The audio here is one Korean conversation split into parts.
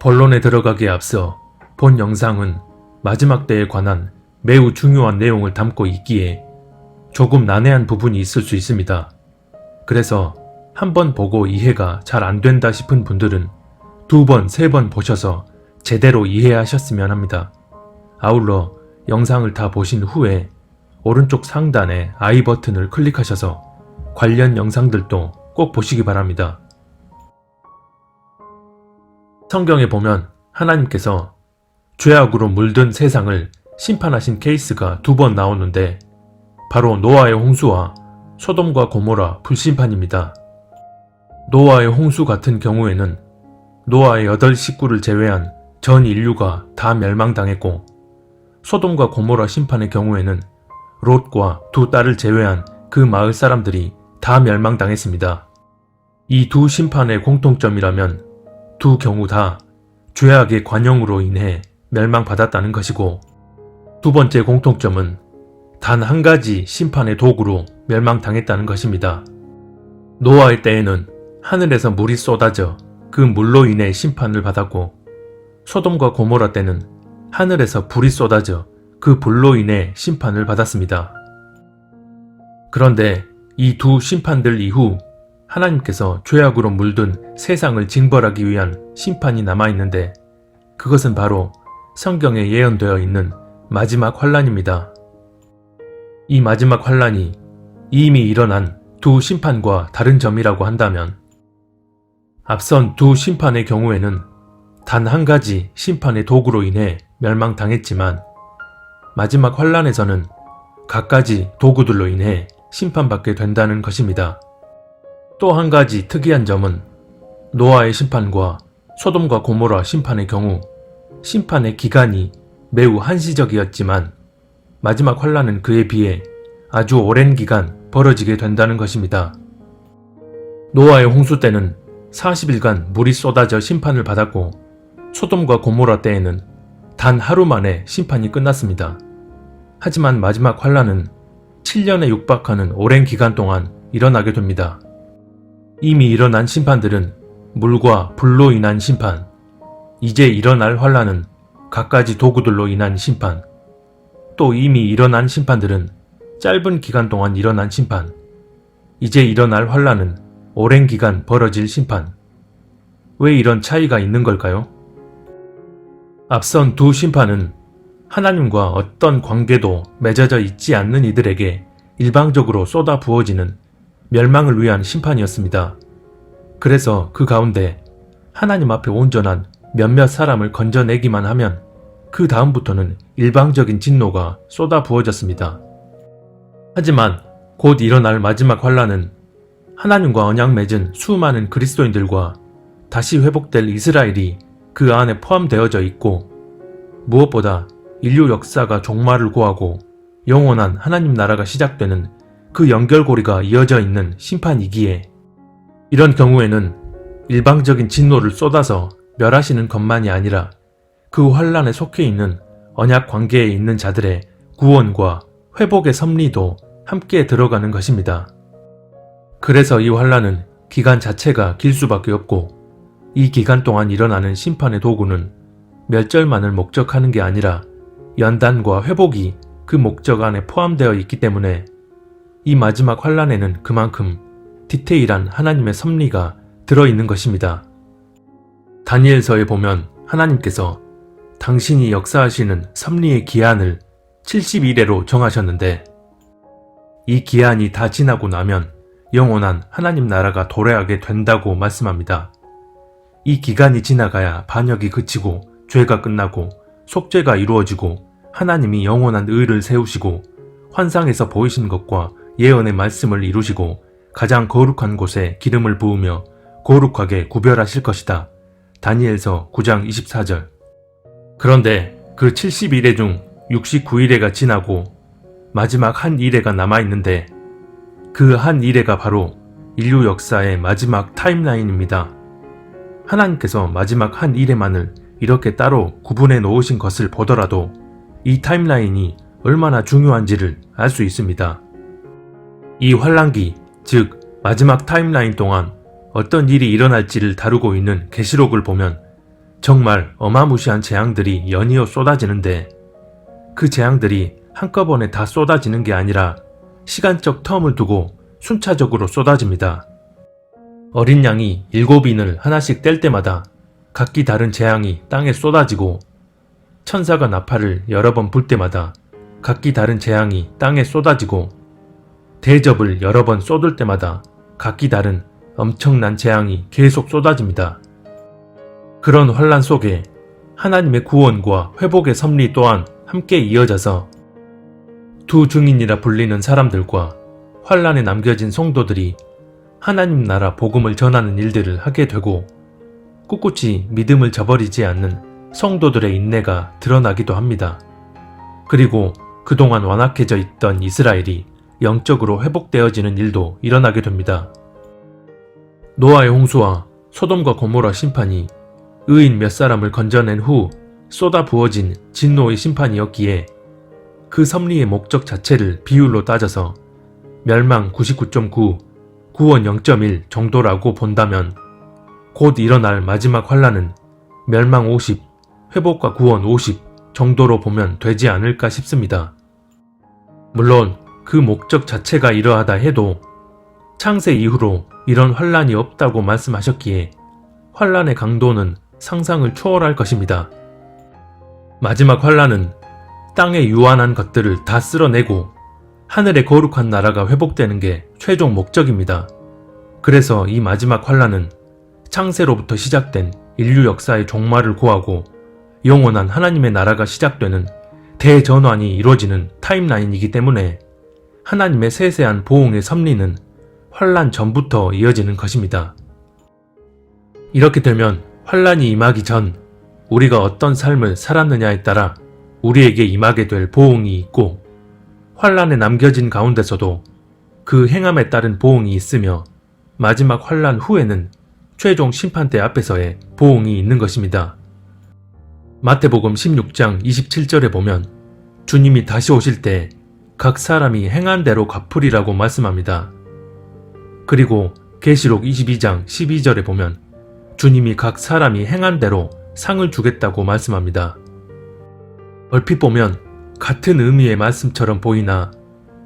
본론에 들어가기에 앞서 본 영상은 마지막 때에 관한 매우 중요한 내용을 담고 있기에 조금 난해한 부분이 있을 수 있습니다. 그래서 한번 보고 이해가 잘 안 된다 싶은 분들은 2번, 3번 보셔서 제대로 이해하셨으면 합니다. 아울러 영상을 다 보신 후에 오른쪽 상단에 I 버튼을 클릭하셔서 관련 영상들도 꼭 보시기 바랍니다. 성경에 보면 하나님께서 죄악으로 물든 세상을 심판하신 케이스가 2번 나오는데 바로 노아의 홍수와 소돔과 고모라 불심판입니다. 노아의 홍수 같은 경우에는 노아의 8 식구를 제외한 전 인류가 다 멸망당했고, 소돔과 고모라 심판의 경우에는 롯과 2 딸을 제외한 그 마을 사람들이 다 멸망당했습니다. 이 2 심판의 공통점이라면 2 경우 다 죄악의 관영으로 인해 멸망받았다는 것이고, 2번째 공통점은 단 한 가지 심판의 도구로 멸망당했다는 것입니다. 노아의 때에는 하늘에서 물이 쏟아져 그 물로 인해 심판을 받았고, 소돔과 고모라 때는 하늘에서 불이 쏟아져 그 불로 인해 심판을 받았습니다. 그런데 이 2 심판들 이후 하나님께서 죄악으로 물든 세상을 징벌하기 위한 심판이 남아있는데, 그것은 바로 성경에 예언되어 있는 마지막 환란입니다. 이 마지막 환란이 이미 일어난 2 심판과 다른 점이라고 한다면, 앞선 2 심판의 경우에는 단 한 가지 심판의 도구로 인해 멸망당했지만, 마지막 환란에서는 갖가지 도구들로 인해 심판받게 된다는 것입니다. 또 한 가지 특이한 점은 노아의 심판과 소돔과 고모라 심판의 경우 심판의 기간이 매우 한시적이었지만, 마지막 환란은 그에 비해 아주 오랜 기간 벌어지게 된다는 것입니다. 노아의 홍수 때는 40일간 물이 쏟아져 심판을 받았고, 소돔과 고모라 때에는 단 하루 만에 심판이 끝났습니다. 하지만 마지막 환란은 7년에 육박하는 오랜 기간 동안 일어나게 됩니다. 이미 일어난 심판들은 물과 불로 인한 심판, 이제 일어날 환란은 갖가지 도구들로 인한 심판, 또 이미 일어난 심판들은 짧은 기간 동안 일어난 심판, 이제 일어날 환란은 오랜 기간 벌어질 심판. 왜 이런 차이가 있는 걸까요? 앞선 2 심판은 하나님과 어떤 관계도 맺어져 있지 않는 이들에게 일방적으로 쏟아 부어지는 멸망을 위한 심판이었습니다. 그래서 그 가운데 하나님 앞에 온전한 몇몇 사람을 건져내기만 하면 그 다음부터는 일방적인 진노가 쏟아 부어졌습니다. 하지만 곧 일어날 마지막 환란은 하나님과 언약 맺은 수많은 그리스도인들과 다시 회복될 이스라엘이 그 안에 포함되어져 있고, 무엇보다 인류 역사가 종말을 고하고 영원한 하나님 나라가 시작되는 그 연결고리가 이어져 있는 심판이기에, 이런 경우에는 일방적인 진노를 쏟아서 멸하시는 것만이 아니라 그 환란에 속해 있는 언약 관계에 있는 자들의 구원과 회복의 섭리도 함께 들어가는 것입니다. 그래서 이 환란은 기간 자체가 길 수밖에 없고, 이 기간 동안 일어나는 심판의 도구는 멸절만을 목적하는 게 아니라 연단과 회복이 그 목적 안에 포함되어 있기 때문에 이 마지막 환란에는 그만큼 디테일한 하나님의 섭리가 들어있는 것입니다. 다니엘서에 보면 하나님께서 당신이 역사하시는 섭리의 기한을 70일에로 정하셨는데, 이 기한이 다 지나고 나면 영원한 하나님 나라가 도래하게 된다고 말씀합니다. 이 기간이 지나가야 반역이 그치고 죄가 끝나고 속죄가 이루어지고 하나님이 영원한 의를 세우시고 환상에서 보이신 것과 예언의 말씀을 이루시고 가장 거룩한 곳에 기름을 부으며 거룩하게 구별하실 것이다. 다니엘서 9장 24절. 그런데 그 70일에 중 69일에가 지나고 마지막 한 일회가 남아있는데, 그 한 일회가 바로 인류 역사의 마지막 타임라인입니다. 하나님께서 마지막 한 일회만을 이렇게 따로 구분해 놓으신 것을 보더라도 이 타임라인이 얼마나 중요한지를 알 수 있습니다. 이 환란기, 즉 마지막 타임라인 동안 어떤 일이 일어날지를 다루고 있는 계시록을 보면 정말 어마무시한 재앙들이 연이어 쏟아지는데 그 재앙들이 한꺼번에 다 쏟아지는 게 아니라 시간적 텀을 두고 순차적으로 쏟아집니다. 어린 양이 7인을 하나씩 뗄 때마다 각기 다른 재앙이 땅에 쏟아지고 천사가 나팔을 여러 번 불 때마다 각기 다른 재앙이 땅에 쏟아지고 대접을 여러 번 쏟을 때마다 각기 다른 엄청난 재앙이 계속 쏟아집니다. 그런 환란 속에 하나님의 구원과 회복의 섭리 또한 함께 이어져서 두 증인이라 불리는 사람들과 환란에 남겨진 성도들이 하나님 나라 복음을 전하는 일들을 하게 되고 꿋꿋이 믿음을 저버리지 않는 성도들의 인내가 드러나기도 합니다. 그리고 그동안 완악해져 있던 이스라엘이 영적으로 회복되어지는 일도 일어나게 됩니다. 노아의 홍수와 소돔과 고모라 심판이 의인 몇 사람을 건져낸 후 쏟아 부어진 진노의 심판이었기에 그 섭리의 목적 자체를 비율로 따져서 멸망 99.9, 구원 0.1 정도라고 본다면 곧 일어날 마지막 환란은 멸망 50, 회복과 구원 50 정도로 보면 되지 않을까 싶습니다. 물론 그 목적 자체가 이러하다 해도 창세 이후로 이런 환란이 없다고 말씀하셨기에 환란의 강도는 상상을 초월할 것입니다. 마지막 환란은 땅의 유한한 것들을 다 쓸어내고 하늘의 거룩한 나라가 회복되는 게 최종 목적입니다. 그래서 이 마지막 환란은 창세로부터 시작된 인류 역사의 종말을 고하고 영원한 하나님의 나라가 시작되는 대전환이 이루어지는 타임라인이기 때문에 하나님의 세세한 보응의 섭리는 환란 전부터 이어지는 것입니다. 이렇게 되면 환란이 임하기 전 우리가 어떤 삶을 살았느냐에 따라 우리에게 임하게 될 보응이 있고 환란에 남겨진 가운데서도 그 행함에 따른 보응이 있으며 마지막 환란 후에는 최종 심판대 앞에서의 보응이 있는 것입니다. 마태복음 16장 27절에 보면 주님이 다시 오실 때 각 사람이 행한 대로 갚으리라고 말씀합니다. 그리고 계시록 22장 12절에 보면 주님이 각 사람이 행한 대로 상을 주겠다고 말씀합니다. 얼핏 보면 같은 의미의 말씀처럼 보이나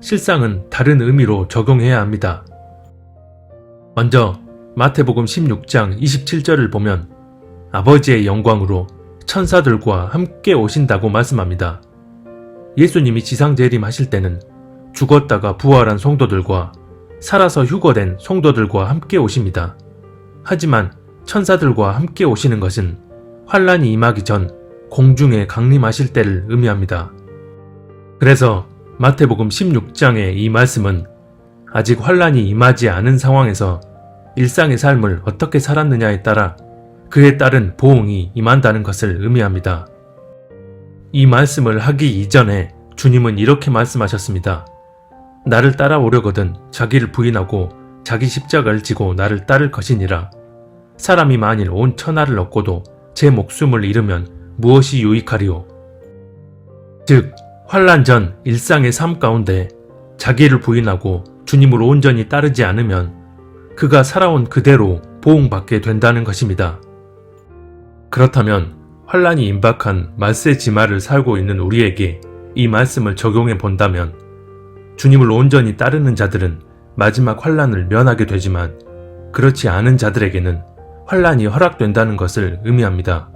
실상은 다른 의미로 적용해야 합니다. 먼저 마태복음 16장 27절을 보면 아버지의 영광으로 천사들과 함께 오신다고 말씀합니다. 예수님이 지상재림하실 때는 죽었다가 부활한 성도들과 살아서 휴거된 성도들과 함께 오십니다. 하지만 천사들과 함께 오시는 것은 환란이 임하기 전 공중에 강림하실 때를 의미합니다. 그래서 마태복음 16장의 이 말씀은 아직 환란이 임하지 않은 상황에서 일상의 삶을 어떻게 살았느냐에 따라 그에 따른 보응이 임한다는 것을 의미합니다. 이 말씀을 하기 이전에 주님은 이렇게 말씀하셨습니다. 나를 따라오려거든 자기를 부인하고 자기 십자가를 지고 나를 따를 것이니라. 사람이 만일 온 천하를 얻고도 제 목숨을 잃으면 무엇이 유익하리요? 즉 환란 전 일상의 삶 가운데 자기를 부인하고 주님을 온전히 따르지 않으면 그가 살아온 그대로 보응받게 된다는 것입니다. 그렇다면 환란이 임박한 말세 지마를 살고 있는 우리에게 이 말씀을 적용해 본다면 주님을 온전히 따르는 자들은 마지막 환란을 면하게 되지만 그렇지 않은 자들에게는 환란이 허락된다는 것을 의미합니다.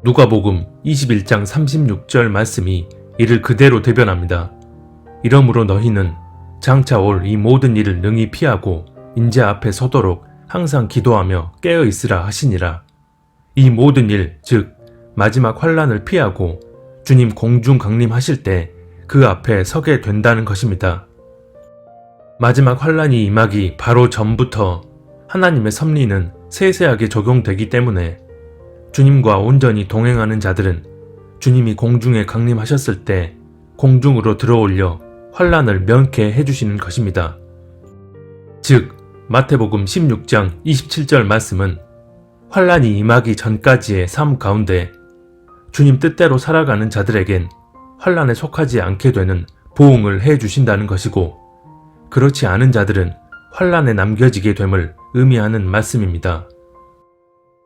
누가복음 21장 36절 말씀이 이를 그대로 대변합니다. 이러므로 너희는 장차 올 이 모든 일을 능히 피하고 인자 앞에 서도록 항상 기도하며 깨어 있으라 하시니라. 이 모든 일, 즉 마지막 환란을 피하고 주님 공중 강림하실 때 그 앞에 서게 된다는 것입니다. 마지막 환란이 임하기 바로 전부터 하나님의 섭리는 세세하게 적용되기 때문에 주님과 온전히 동행하는 자들은 주님이 공중에 강림하셨을 때 공중으로 들어올려 환란을 면케 해주시는 것입니다. 즉 마태복음 16장 27절 말씀은 환란이 임하기 전까지의 삶 가운데 주님 뜻대로 살아가는 자들에겐 환란에 속하지 않게 되는 보응을 해주신다는 것이고 그렇지 않은 자들은 환란에 남겨지게 됨을 의미하는 말씀입니다.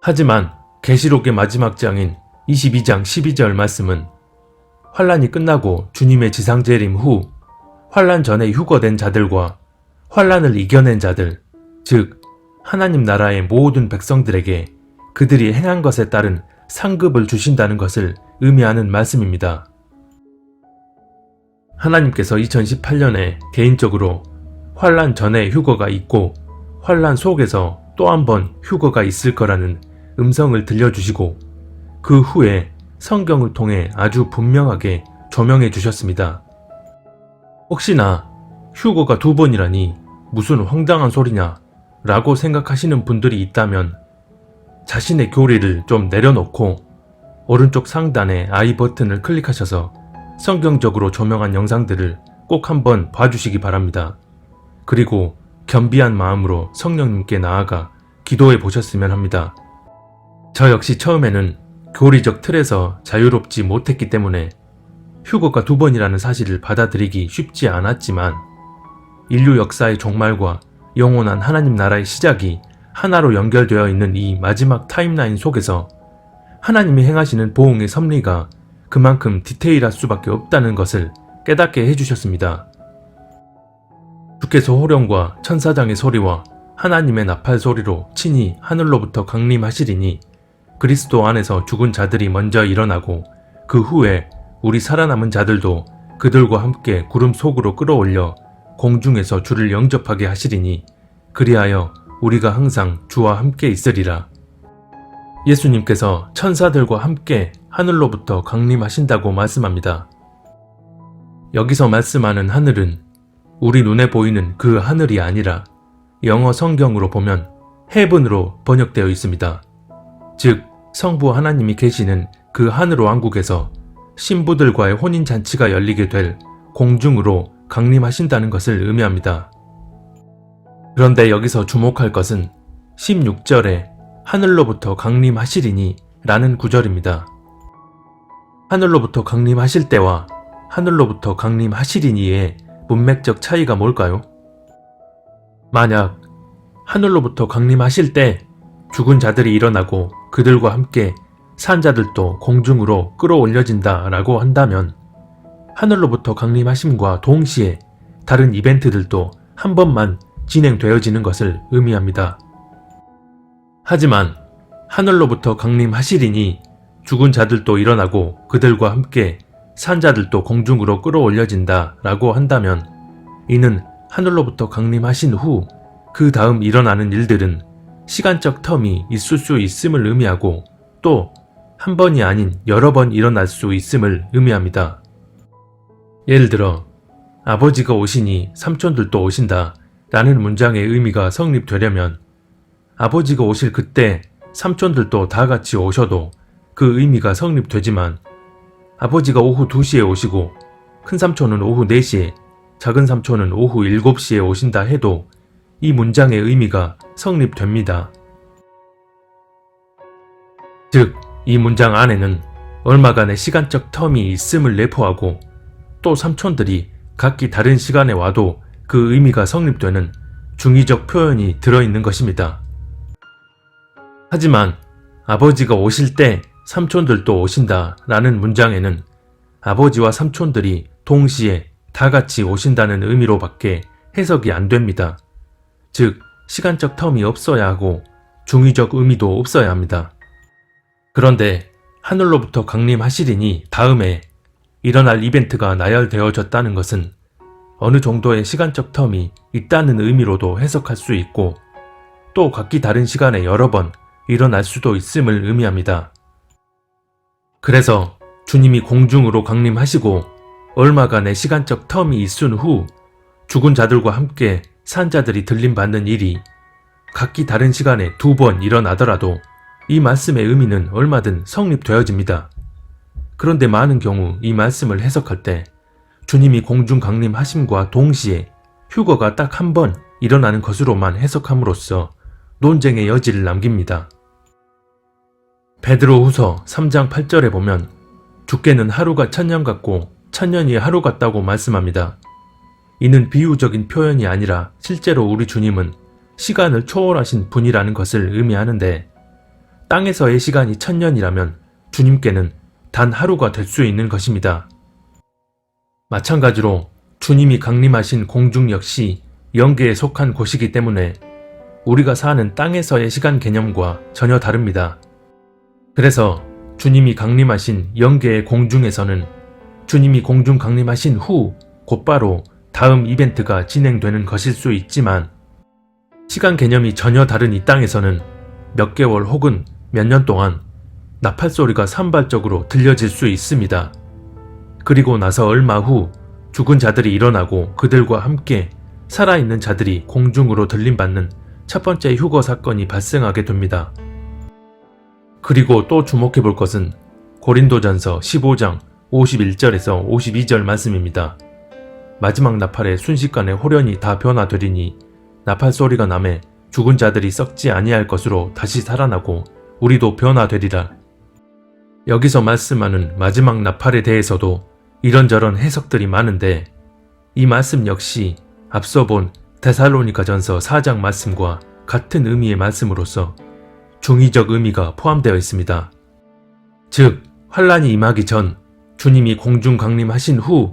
하지만 계시록의 마지막 장인 22장 12절 말씀은 환란이 끝나고 주님의 지상재림 후 환란 전에 휴거된 자들과 환란을 이겨낸 자들, 즉 하나님 나라의 모든 백성들에게 그들이 행한 것에 따른 상급을 주신다는 것을 의미하는 말씀입니다. 하나님께서 2018년에 개인적으로 환란 전에 휴거가 있고 환란 속에서 또 한 번 휴거가 있을 거라는 음성을 들려주시고 그 후에 성경을 통해 아주 분명하게 조명해 주셨습니다. 혹시나 휴거가 2번이라니 무슨 황당한 소리냐 라고 생각하시는 분들이 있다면 자신의 교리를 좀 내려놓고 오른쪽 상단의 I 버튼을 클릭하셔서 성경적으로 조명한 영상들을 꼭 한번 봐주시기 바랍니다. 그리고 겸비한 마음으로 성령님께 나아가 기도해 보셨으면 합니다. 저 역시 처음에는 교리적 틀에서 자유롭지 못했기 때문에 휴거가 2번이라는 사실을 받아들이기 쉽지 않았지만 인류 역사의 종말과 영원한 하나님 나라의 시작이 하나로 연결되어 있는 이 마지막 타임라인 속에서 하나님이 행하시는 보응의 섭리가 그만큼 디테일할 수밖에 없다는 것을 깨닫게 해주셨습니다. 주께서 호령과 천사장의 소리와 하나님의 나팔 소리로 친히 하늘로부터 강림하시리니 그리스도 안에서 죽은 자들이 먼저 일어나고 그 후에 우리 살아남은 자들도 그들과 함께 구름 속으로 끌어올려 공중에서 주를 영접하게 하시리니 그리하여 우리가 항상 주와 함께 있으리라. 예수님께서 천사들과 함께 하늘로부터 강림하신다고 말씀합니다. 여기서 말씀하는 하늘은 우리 눈에 보이는 그 하늘이 아니라 영어 성경으로 보면 heaven으로 번역되어 있습니다. 즉 성부 하나님이 계시는 그 하늘 왕국에서 신부들과의 혼인잔치가 열리게 될 공중으로 강림하신다는 것을 의미합니다. 그런데 여기서 주목할 것은 16절에 하늘로부터 강림하시리니 라는 구절입니다. 하늘로부터 강림하실 때와 하늘로부터 강림하시리니의 문맥적 차이가 뭘까요? 만약 하늘로부터 강림하실 때 죽은 자들이 일어나고 그들과 함께 산 자들도 공중으로 끌어올려진다 라고 한다면 하늘로부터 강림하심과 동시에 다른 이벤트들도 한 번만 진행되어지는 것을 의미합니다. 하지만 하늘로부터 강림하시리니 죽은 자들도 일어나고 그들과 함께 산 자들도 공중으로 끌어올려진다 라고 한다면 이는 하늘로부터 강림하신 후 그 다음 일어나는 일들은 시간적 텀이 있을 수 있음을 의미하고 또 한 번이 아닌 여러 번 일어날 수 있음을 의미합니다. 예를 들어 아버지가 오시니 삼촌들도 오신다 라는 문장의 의미가 성립되려면 아버지가 오실 그때 삼촌들도 다 같이 오셔도 그 의미가 성립되지만 아버지가 오후 2시에 오시고 큰삼촌은 오후 4시에 작은 삼촌은 오후 7시에 오신다 해도 이 문장의 의미가 성립됩니다. 즉, 이 문장 안에는 얼마간의 시간적 텀이 있음을 내포하고 또 삼촌들이 각기 다른 시간에 와도 그 의미가 성립되는 중의적 표현이 들어있는 것입니다. 하지만 아버지가 오실 때 삼촌들도 오신다 라는 문장에는 아버지와 삼촌들이 동시에 다 같이 오신다는 의미로밖에 해석이 안 됩니다. 즉, 시간적 텀이 없어야 하고 중의적 의미도 없어야 합니다. 그런데 하늘로부터 강림하시리니 다음에 일어날 이벤트가 나열되어졌다는 것은 어느 정도의 시간적 텀이 있다는 의미로도 해석할 수 있고 또 각기 다른 시간에 여러 번 일어날 수도 있음을 의미합니다. 그래서 주님이 공중으로 강림하시고 얼마간의 시간적 텀이 있은 후 죽은 자들과 함께 산 자들이 들림받는 일이 각기 다른 시간에 2번 일어나더라도 이 말씀의 의미는 얼마든 성립되어집니다. 그런데 많은 경우 이 말씀을 해석할 때 주님이 공중 강림하심과 동시에 휴거가 딱 한 번 일어나는 것으로만 해석함으로써 논쟁의 여지를 남깁니다. 베드로후서 3장 8절에 보면 주께는 하루가 천년 같고 천년이 하루 같다고 말씀합니다. 이는 비유적인 표현이 아니라 실제로 우리 주님은 시간을 초월하신 분이라는 것을 의미하는데 땅에서의 시간이 1000년이라면 주님께는 단 하루가 될 수 있는 것입니다. 마찬가지로 주님이 강림하신 공중 역시 영계에 속한 곳이기 때문에 우리가 사는 땅에서의 시간 개념과 전혀 다릅니다. 그래서 주님이 강림하신 영계의 공중에서는 주님이 공중 강림하신 후 곧바로 다음 이벤트가 진행되는 것일 수 있지만 시간 개념이 전혀 다른 이 땅에서는 몇 개월 혹은 몇 년 동안 나팔 소리가 산발적으로 들려질 수 있습니다. 그리고 나서 얼마 후 죽은 자들이 일어나고 그들과 함께 살아있는 자들이 공중으로 들림받는 첫 번째 휴거 사건이 발생하게 됩니다. 그리고 또 주목해 볼 것은 고린도전서 15장 51절에서 52절 말씀입니다. 마지막 나팔에 순식간에 호련히 다 변화되리니 나팔 소리가 나매 죽은 자들이 썩지 아니할 것으로 다시 살아나고 우리도 변화되리라. 여기서 말씀하는 마지막 나팔에 대해서도 이런저런 해석들이 많은데 이 말씀 역시 앞서 본 데살로니가전서 4장 말씀과 같은 의미의 말씀으로서 중의적 의미가 포함되어 있습니다. 즉 환란이 임하기 전 주님이 공중 강림하신 후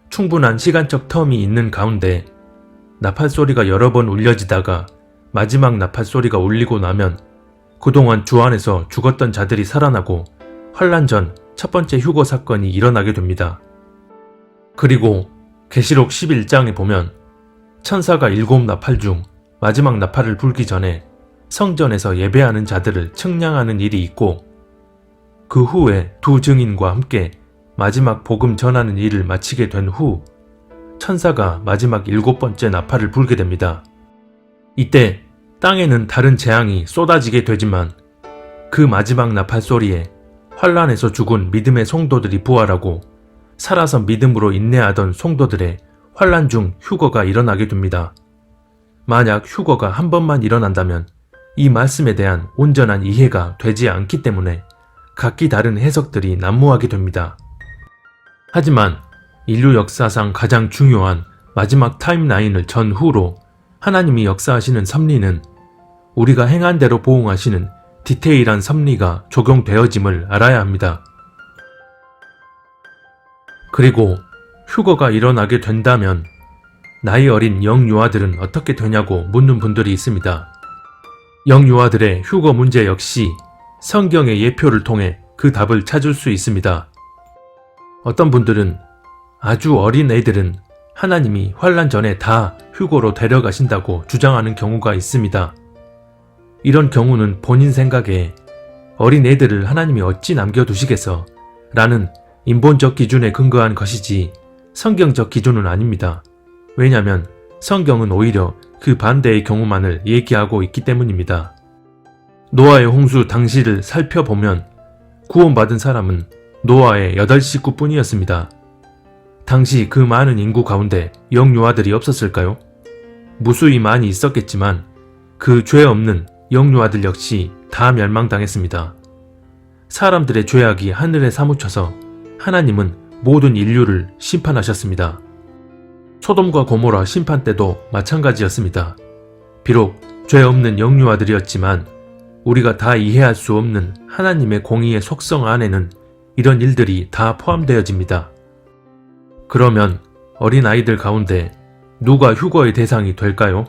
충분한 시간적 텀이 있는 가운데 나팔 소리가 여러 번 울려지다가 마지막 나팔 소리가 울리고 나면 그동안 주 안에서 죽었던 자들이 살아나고 환란 전 첫 번째 휴거 사건이 일어나게 됩니다. 그리고 계시록 11장에 보면 천사가 7 나팔 중 마지막 나팔을 불기 전에 성전에서 예배하는 자들을 측량하는 일이 있고 그 후에 2 증인과 함께 마지막 복음 전하는 일을 마치게 된 후 천사가 마지막 7번째 나팔을 불게 됩니다. 이때 땅에는 다른 재앙이 쏟아지게 되지만 그 마지막 나팔 소리에 환란에서 죽은 믿음의 성도들이 부활하고 살아서 믿음으로 인내하던 성도들의 환란 중 휴거가 일어나게 됩니다. 만약 휴거가 한 번만 일어난다면 이 말씀에 대한 온전한 이해가 되지 않기 때문에 각기 다른 해석들이 난무하게 됩니다. 하지만 인류 역사상 가장 중요한 마지막 타임라인을 전후로 하나님이 역사하시는 섭리는 우리가 행한 대로 보응하시는 디테일한 섭리가 적용되어짐을 알아야 합니다. 그리고 휴거가 일어나게 된다면 나이 어린 영유아들은 어떻게 되냐고 묻는 분들이 있습니다. 영유아들의 휴거 문제 역시 성경의 예표를 통해 그 답을 찾을 수 있습니다. 어떤 분들은 아주 어린 애들은 하나님이 환란 전에 다 휴거로 데려가신다고 주장하는 경우가 있습니다. 이런 경우는 본인 생각에 어린 애들을 하나님이 어찌 남겨두시겠어? 라는 인본적 기준에 근거한 것이지 성경적 기준은 아닙니다. 왜냐하면 성경은 오히려 그 반대의 경우만을 얘기하고 있기 때문입니다. 노아의 홍수 당시를 살펴보면 구원받은 사람은 노아의 8식구뿐이었습니다. 당시 그 많은 인구 가운데 영유아들이 없었을까요? 무수히 많이 있었겠지만 그 죄 없는 영유아들 역시 다 멸망당했습니다. 사람들의 죄악이 하늘에 사무쳐서 하나님은 모든 인류를 심판하셨습니다. 소돔과 고모라 심판 때도 마찬가지였습니다. 비록 죄 없는 영유아들이었지만 우리가 다 이해할 수 없는 하나님의 공의의 속성 안에는 이런 일들이 다 포함되어집니다. 그러면 어린아이들 가운데 누가 휴거의 대상이 될까요?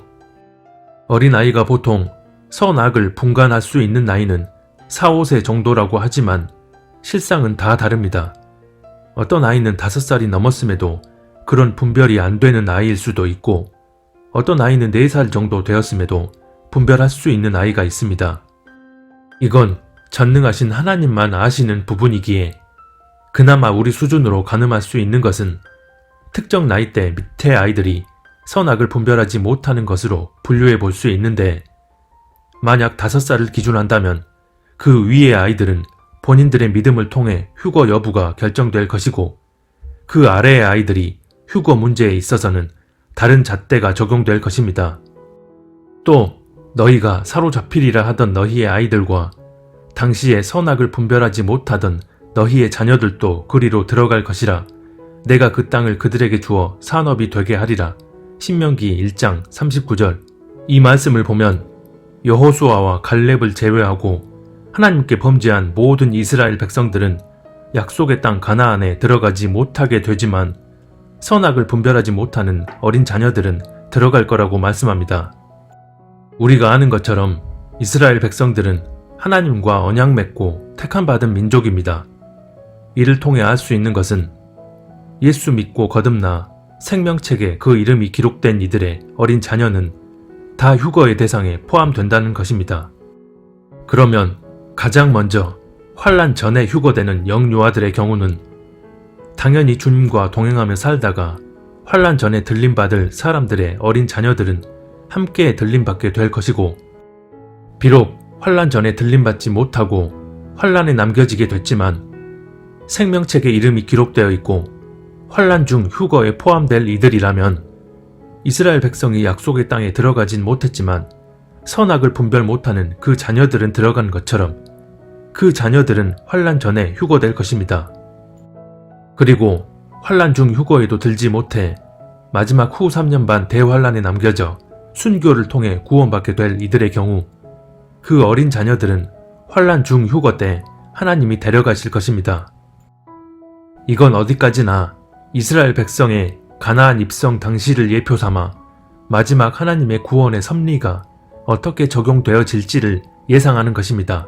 어린아이가 보통 선악을 분간할 수 있는 나이는 4, 5세 정도라고 하지만 실상은 다 다릅니다. 어떤 아이는 5살이 넘었음에도 그런 분별이 안 되는 아이일 수도 있고 어떤 아이는 4살 정도 되었음에도 분별할 수 있는 아이가 있습니다. 이건 전능하신 하나님만 아시는 부분이기에 그나마 우리 수준으로 가늠할 수 있는 것은 특정 나이대 밑의 아이들이 선악을 분별하지 못하는 것으로 분류해 볼 수 있는데 만약 5살을 기준한다면 그 위의 아이들은 본인들의 믿음을 통해 휴거 여부가 결정될 것이고 그 아래의 아이들이 휴거 문제에 있어서는 다른 잣대가 적용될 것입니다. 또 너희가 사로잡히리라 하던 너희의 아이들과 당시에 선악을 분별하지 못하던 너희의 자녀들도 그리로 들어갈 것이라 내가 그 땅을 그들에게 주어 산업이 되게 하리라. 신명기 1장 39절. 이 말씀을 보면 여호수아와 갈렙을 제외하고 하나님께 범죄한 모든 이스라엘 백성들은 약속의 땅 가나안에 들어가지 못하게 되지만 선악을 분별하지 못하는 어린 자녀들은 들어갈 거라고 말씀합니다. 우리가 아는 것처럼 이스라엘 백성들은 하나님과 언약 맺고 택함받은 민족입니다. 이를 통해 알 수 있는 것은 예수 믿고 거듭나 생명책에 그 이름이 기록된 이들의 어린 자녀는 다 휴거의 대상에 포함된다는 것입니다. 그러면 가장 먼저 환난 전에 휴거되는 영유아들의 경우는 당연히 주님과 동행하며 살다가 환난 전에 들림받을 사람들의 어린 자녀들은 함께 들림받게 될 것이고, 비록 환난 전에 들림받지 못하고 환난에 남겨지게 됐지만 생명책에 이름이 기록되어 있고 환난 중 휴거에 포함될 이들이라면 이스라엘 백성이 약속의 땅에 들어가진 못했지만 선악을 분별 못하는 그 자녀들은 들어간 것처럼 그 자녀들은 환난 전에 휴거될 것입니다. 그리고 환난 중 휴거에도 들지 못해 마지막 후 3년 반 대환란에 남겨져 순교를 통해 구원받게 될 이들의 경우 그 어린 자녀들은 환난 중 휴거 때 하나님이 데려가실 것입니다. 이건 어디까지나 이스라엘 백성의 가나안 입성 당시를 예표 삼아 마지막 하나님의 구원의 섭리가 어떻게 적용되어질지를 예상하는 것입니다.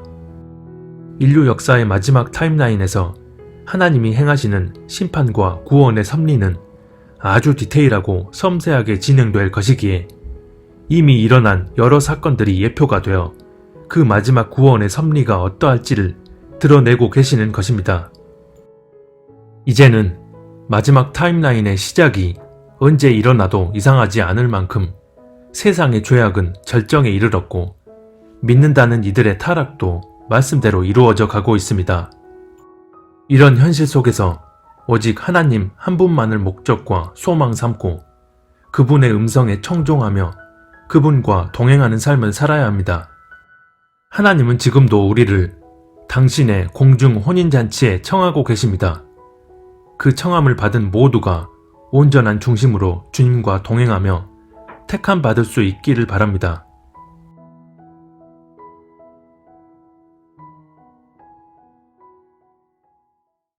인류 역사의 마지막 타임라인에서 하나님이 행하시는 심판과 구원의 섭리는 아주 디테일하고 섬세하게 진행될 것이기에 이미 일어난 여러 사건들이 예표가 되어 그 마지막 구원의 섭리가 어떠할지를 드러내고 계시는 것입니다. 이제는 마지막 타임라인의 시작이 언제 일어나도 이상하지 않을 만큼 세상의 죄악은 절정에 이르렀고 믿는다는 이들의 타락도 말씀대로 이루어져 가고 있습니다. 이런 현실 속에서 오직 하나님 한 분만을 목적과 소망 삼고 그분의 음성에 청종하며 그분과 동행하는 삶을 살아야 합니다. 하나님은 지금도 우리를 당신의 공중 혼인잔치에 청하고 계십니다. 그 청함을 받은 모두가 온전한 중심으로 주님과 동행하며 택함 받을 수 있기를 바랍니다.